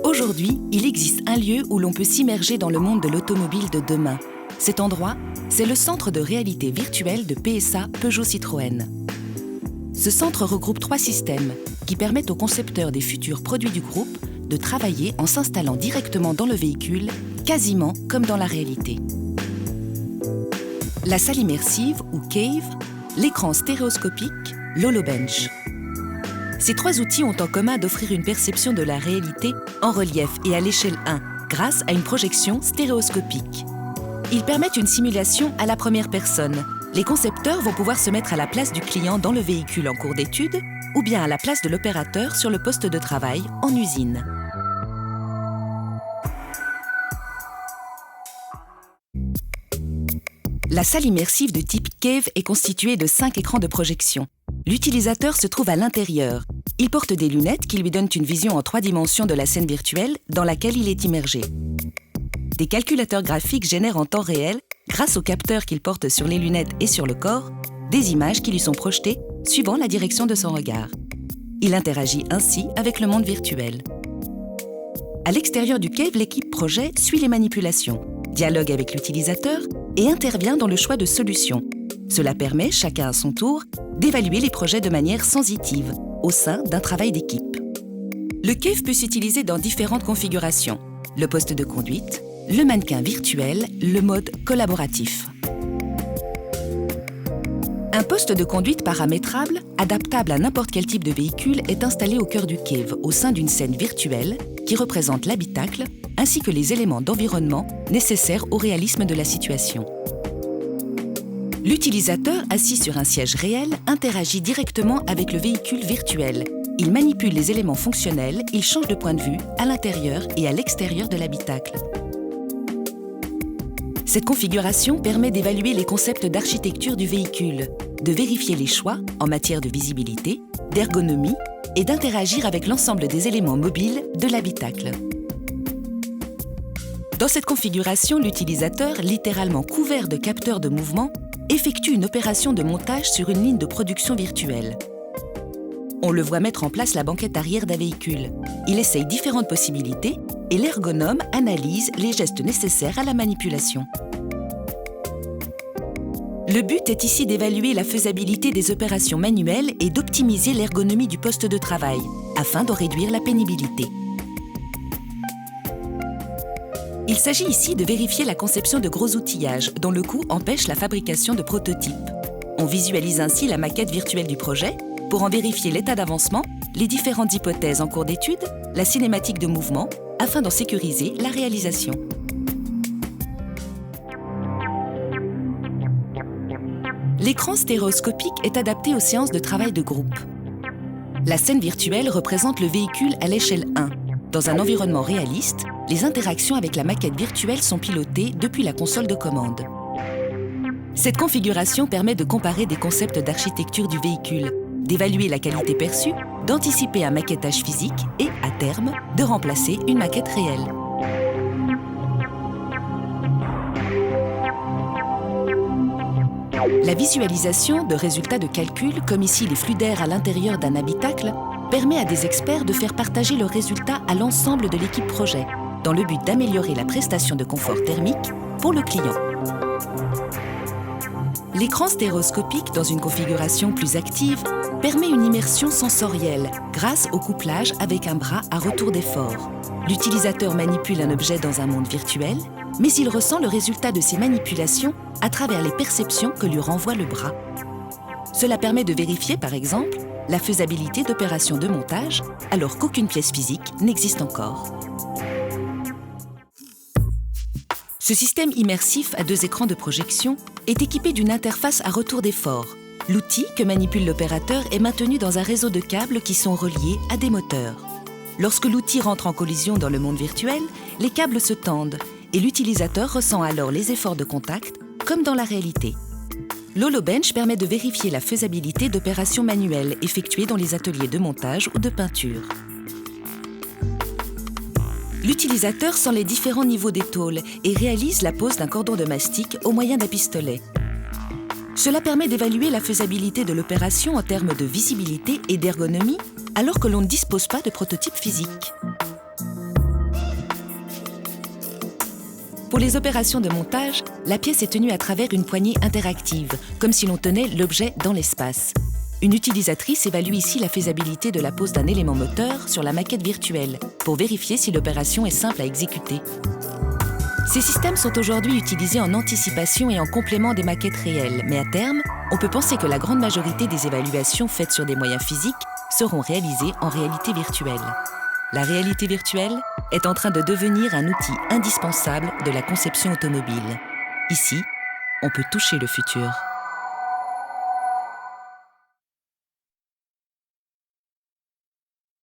Aujourd'hui, il existe un lieu où l'on peut s'immerger dans le monde de l'automobile de demain. Cet endroit, c'est le centre de réalité virtuelle de PSA Peugeot Citroën. Ce centre regroupe 3 systèmes qui permettent aux concepteurs des futurs produits du groupe de travailler en s'installant directement dans le véhicule, quasiment comme dans la réalité. La salle immersive ou Cave, l'écran stéréoscopique, l'HoloBench. Ces 3 outils ont en commun d'offrir une perception de la réalité en relief et à l'échelle 1 grâce à une projection stéréoscopique. Ils permettent une simulation à la première personne. Les concepteurs vont pouvoir se mettre à la place du client dans le véhicule en cours d'étude ou bien à la place de l'opérateur sur le poste de travail en usine. La salle immersive de type Cave est constituée de 5 écrans de projection. L'utilisateur se trouve à l'intérieur. Il porte des lunettes qui lui donnent une vision en 3 dimensions de la scène virtuelle dans laquelle il est immergé. Des calculateurs graphiques génèrent en temps réel, grâce aux capteurs qu'il porte sur les lunettes et sur le corps, des images qui lui sont projetées suivant la direction de son regard. Il interagit ainsi avec le monde virtuel. À l'extérieur du Cave, l'équipe projet suit les manipulations, dialogue avec l'utilisateur et intervient dans le choix de solutions. Cela permet, chacun à son tour, d'évaluer les projets de manière sensitive, au sein d'un travail d'équipe. Le Cave peut s'utiliser dans différentes configurations. Le poste de conduite, le mannequin virtuel, le mode collaboratif. Un poste de conduite paramétrable, adaptable à n'importe quel type de véhicule, est installé au cœur du Cave, au sein d'une scène virtuelle qui représente l'habitacle, ainsi que les éléments d'environnement nécessaires au réalisme de la situation. L'utilisateur, assis sur un siège réel, interagit directement avec le véhicule virtuel. Il manipule les éléments fonctionnels, il change de point de vue à l'intérieur et à l'extérieur de l'habitacle. Cette configuration permet d'évaluer les concepts d'architecture du véhicule, de vérifier les choix en matière de visibilité, d'ergonomie et d'interagir avec l'ensemble des éléments mobiles de l'habitacle. Dans cette configuration, l'utilisateur, littéralement couvert de capteurs de mouvement, effectue une opération de montage sur une ligne de production virtuelle. On le voit mettre en place la banquette arrière d'un véhicule. Il essaye différentes possibilités et l'ergonome analyse les gestes nécessaires à la manipulation. Le but est ici d'évaluer la faisabilité des opérations manuelles et d'optimiser l'ergonomie du poste de travail, afin d'en réduire la pénibilité. Il s'agit ici de vérifier la conception de gros outillages, dont le coût empêche la fabrication de prototypes. On visualise ainsi la maquette virtuelle du projet pour en vérifier l'état d'avancement, les différentes hypothèses en cours d'étude, la cinématique de mouvement, afin d'en sécuriser la réalisation. L'écran stéréoscopique est adapté aux séances de travail de groupe. La scène virtuelle représente le véhicule à l'échelle 1. Dans un environnement réaliste, les interactions avec la maquette virtuelle sont pilotées depuis la console de commande. Cette configuration permet de comparer des concepts d'architecture du véhicule, d'évaluer la qualité perçue, d'anticiper un maquettage physique et, à terme, de remplacer une maquette réelle. La visualisation de résultats de calcul, comme ici les flux d'air à l'intérieur d'un habitacle, permet à des experts de faire partager leurs résultats à l'ensemble de l'équipe projet, dans le but d'améliorer la prestation de confort thermique pour le client. L'écran stéréoscopique, dans une configuration plus active, permet une immersion sensorielle grâce au couplage avec un bras à retour d'effort. L'utilisateur manipule un objet dans un monde virtuel, mais il ressent le résultat de ses manipulations à travers les perceptions que lui renvoie le bras. Cela permet de vérifier, par exemple, la faisabilité d'opérations de montage, alors qu'aucune pièce physique n'existe encore. Ce système immersif à 2 écrans de projection est équipé d'une interface à retour d'effort. L'outil que manipule l'opérateur est maintenu dans un réseau de câbles qui sont reliés à des moteurs. Lorsque l'outil rentre en collision dans le monde virtuel, les câbles se tendent et l'utilisateur ressent alors les efforts de contact, comme dans la réalité. L'HoloBench permet de vérifier la faisabilité d'opérations manuelles effectuées dans les ateliers de montage ou de peinture. L'utilisateur sent les différents niveaux des tôles et réalise la pose d'un cordon de mastic au moyen d'un pistolet. Cela permet d'évaluer la faisabilité de l'opération en termes de visibilité et d'ergonomie, alors que l'on ne dispose pas de prototype physique. Pour les opérations de montage, la pièce est tenue à travers une poignée interactive, comme si l'on tenait l'objet dans l'espace. Une utilisatrice évalue ici la faisabilité de la pose d'un élément moteur sur la maquette virtuelle, pour vérifier si l'opération est simple à exécuter. Ces systèmes sont aujourd'hui utilisés en anticipation et en complément des maquettes réelles, mais à terme, on peut penser que la grande majorité des évaluations faites sur des moyens physiques seront réalisées en réalité virtuelle. La réalité virtuelle est en train de devenir un outil indispensable de la conception automobile. Ici, on peut toucher le futur.